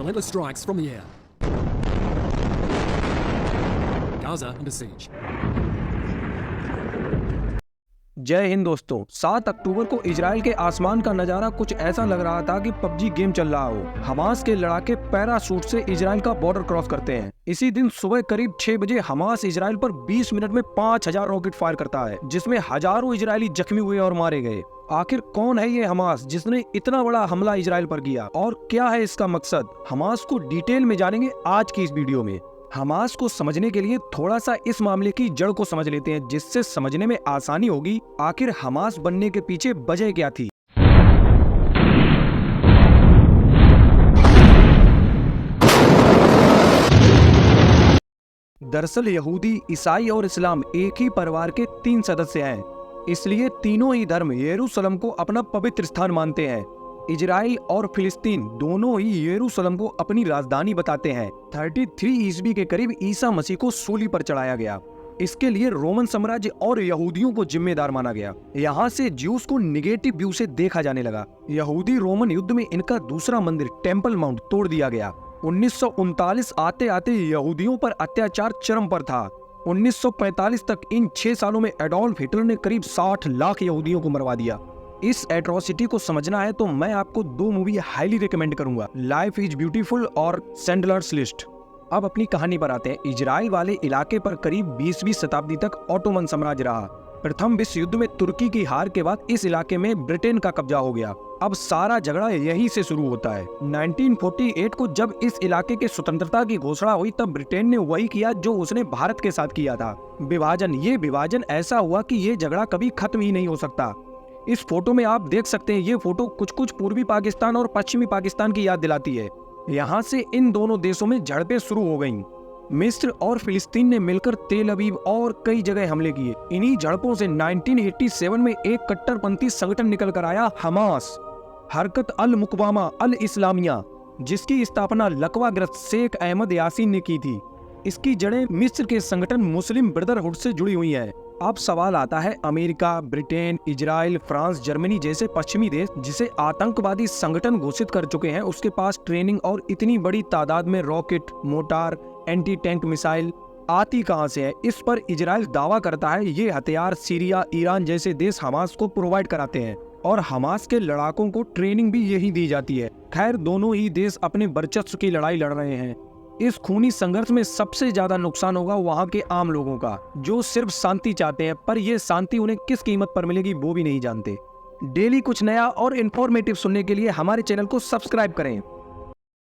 relentless strikes from the air. Gaza under siege. जय हिंद दोस्तों। 7 अक्टूबर को इजराइल के आसमान का नजारा कुछ ऐसा लग रहा था कि पबजी गेम चल रहा हो। हमास के लड़ाके पैराशूट से इजराइल का बॉर्डर क्रॉस करते हैं। इसी दिन सुबह करीब 6 बजे हमास इजराइल पर 20 मिनट में 5000 रॉकेट फायर करता है, जिसमें हजारों इजरायली जख्मी हुए और मारे गए। आखिर कौन है ये हमास जिसने इतना बड़ा हमला इजराइल पर किया और क्या है इसका मकसद? हमास को डिटेल में जानेंगे आज की इस वीडियो में। हमास को समझने के लिए थोड़ा सा इस मामले की जड़ को समझ लेते हैं, जिससे समझने में आसानी होगी आखिर हमास बनने के पीछे वजह क्या थी। दरअसल यहूदी, ईसाई और इस्लाम एक ही परिवार के 3 सदस्य हैं, इसलिए तीनों ही धर्म यरूशलेम को अपना पवित्र स्थान मानते हैं। इजराइल और फिलिस्तीन दोनों ही यरूशलेम को अपनी राजधानी बताते हैं। 33 ईस्वी के करीब ईसा मसीह को सूली पर चढ़ाया गया। इसके लिए रोमन साम्राज्य और यहूदियों को जिम्मेदार माना गया। यहाँ से ज्यूस को निगेटिव व्यू से देखा जाने लगा। यहूदी रोमन युद्ध में इनका दूसरा मंदिर टेम्पल माउंट तोड़ दिया गया। 1939 आते आते यहूदियों पर अत्याचार चरम पर था। 1945 तक इन 6 सालों में एडोल्फ हिटलर ने करीब 60 लाख यहूदियों को मरवा दिया। इस एट्रोसिटी को समझना है तो मैं आपको 2 मूवी हाईली रिकमेंड करूंगा, लाइफ इज ब्यूटीफुल और सैंडलर्स लिस्ट। अब अपनी कहानी पर आते हैं। इजराइल वाले इलाके पर करीब 20वीं शताब्दी तक ऑटोमन साम्राज्य रहा। प्रथम विश्व युद्ध में तुर्की की हार के बाद इस इलाके में ब्रिटेन का कब्जा हो गया। अब सारा झगड़ा यहीं से शुरू होता है। 1948 को जब इस इलाके के स्वतंत्रता की घोषणा हुई, तब ब्रिटेन ने वही किया जो उसने भारत के साथ किया था, विभाजन। ये विभाजन ऐसा हुआ कि ये झगड़ा कभी खत्म ही नहीं हो सकता। इस फोटो में आप देख सकते हैं, ये फोटो कुछ पूर्वी पाकिस्तान और पश्चिमी पाकिस्तान की याद दिलाती है। यहाँ से इन दोनों देशों में झड़पें शुरू हो गईं। मिस्र और फिलिस्तीन ने मिलकर तेल अवीव और कई जगह हमले किए। इन्हीं झड़पों से 1987 में एक कट्टरपंथी संगठन निकल कर आया, हमास, हरकत अल मुकवामा अल इस्लामिया, जिसकी स्थापना लकवाग्रस्त शेख अहमद यासीन ने की थी। इसकी जड़ें मिस्र के संगठन मुस्लिम ब्रदरहुड से जुड़ी हुई हैं। अब सवाल आता है, America, Britain, Israel, France, Germany जैसे पश्चिमी देश जिसे आतंकवादी संगठन घोषित कर चुके हैं, उसके पास ट्रेनिंग और इतनी बड़ी तादाद में rocket, motor, anti tank missile आती कहां से है? इस पर इजराइल दावा करता है ये हथियार सीरिया, ईरान जैसे देश हमास को प्रोवाइड कराते हैं और हमास के लड़ाकों को ट्रेनिंग भी यही दी जाती है। खैर, दोनों ही देश अपने वर्चस्व की लड़ाई लड़ रहे हैं। इस खूनी संघर्ष में सबसे ज्यादा नुकसान होगा वहां के आम लोगों का, जो सिर्फ शांति चाहते हैं, पर यह शांति उन्हें किस कीमत पर मिलेगी वो भी नहीं जानते। डेली कुछ नया और इन्फॉर्मेटिव सुनने के लिए हमारे चैनल को सब्सक्राइब करें।